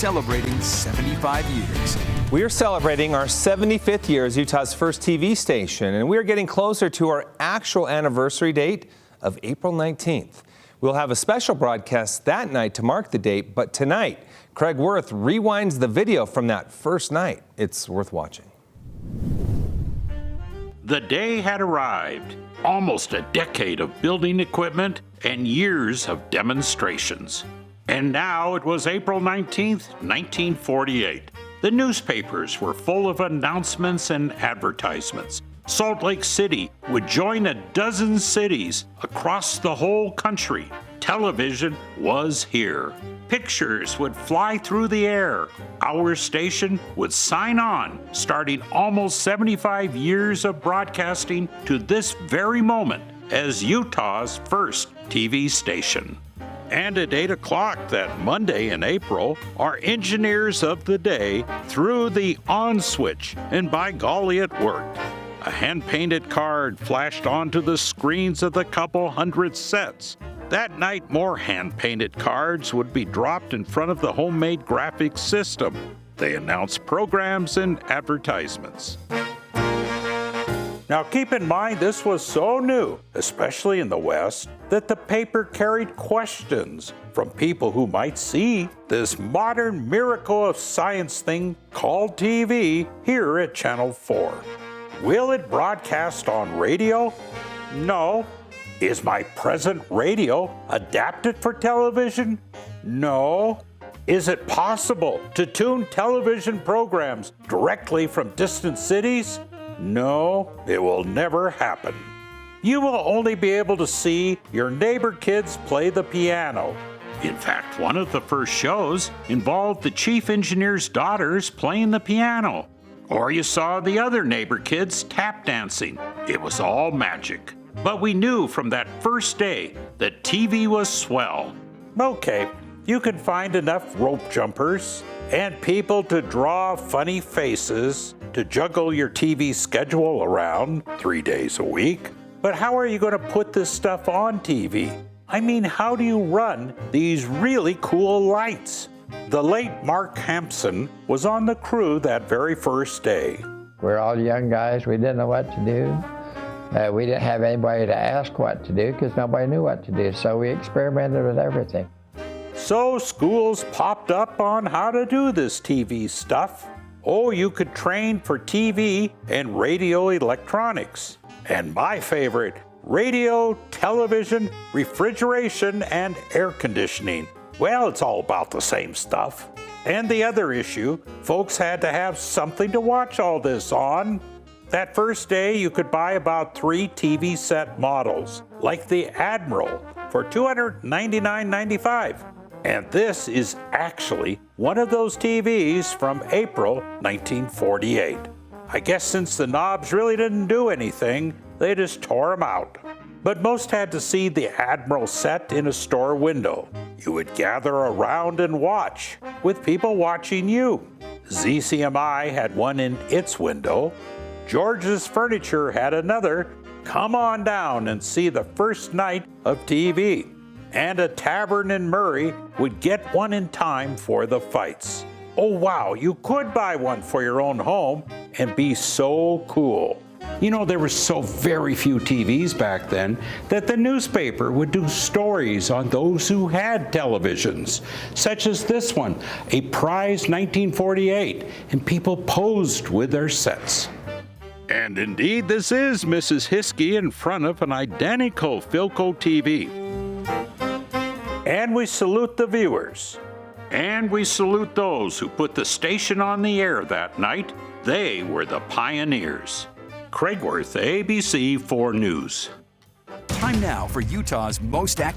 celebrating 75 years. We are celebrating our 75th year as Utah's first TV station, and we are getting closer to our actual anniversary date of April 19th. We'll have a special broadcast that night to mark the date, but tonight, Craig Wirth rewinds the video from that first night. It's worth watching. The day had arrived. Almost a decade of building equipment and years of demonstrations. And now it was April 19th, 1948. The newspapers were full of announcements and advertisements. Salt Lake City would join a dozen cities across the whole country. Television was here. Pictures would fly through the air. Our station would sign on, starting almost 75 years of broadcasting to this very moment as Utah's first TV station. And at 8 o'clock that Monday in April, our engineers of the day threw the on switch, and by golly, it worked. A hand-painted card flashed onto the screens of the couple hundred sets. That night, more hand-painted cards would be dropped in front of the homemade graphics system. They announced programs and advertisements. Now keep in mind this was so new, especially in the West, that the paper carried questions from people who might see this modern miracle of science thing called TV here at Channel 4. Will it broadcast on radio? No. Is my present radio adapted for television? No. Is it possible to tune television programs directly from distant cities? No, it will never happen. You will only be able to see your neighbor kids play the piano. In fact, one of the first shows involved the chief engineer's daughters playing the piano. Or you saw the other neighbor kids tap dancing. It was all magic. But we knew from that first day that TV was swell. Okay, you can find enough rope jumpers and people to draw funny faces to juggle your TV schedule around 3 days a week. But how are you going to put this stuff on TV? I mean, how do you run these really cool lights? The late Mark Hampson was on the crew that very first day. We're all young guys. We didn't know what to do. We didn't have anybody to ask what to do because nobody knew what to do, so we experimented with everything. So schools popped up on how to do this TV stuff. Oh, you could train for TV and radio electronics. And my favorite, radio, television, refrigeration, and air conditioning. Well, it's all about the same stuff. And the other issue, folks had to have something to watch all this on. That first day, you could buy about 3 TV set models, like the Admiral, for $299.95. And this is actually one of those TVs from April 1948. I guess since the knobs really didn't do anything, they just tore them out. But most had to see the Admiral set in a store window. You would gather around and watch, with people watching you. ZCMI had one in its window. George's Furniture had another. Come on down and see the first night of TV. And a tavern in Murray would get one in time for the fights. Oh wow, you could buy one for your own home and be so cool. You know, there were so very few TVs back then that the newspaper would do stories on those who had televisions, such as this one, a prize 1948, and people posed with their sets. And indeed, this is Mrs. Hiskey in front of an identical Philco TV. And we salute the viewers. And we salute those who put the station on the air that night. They were the pioneers. Craig Wirth, ABC 4 News. Time now for Utah's most accurate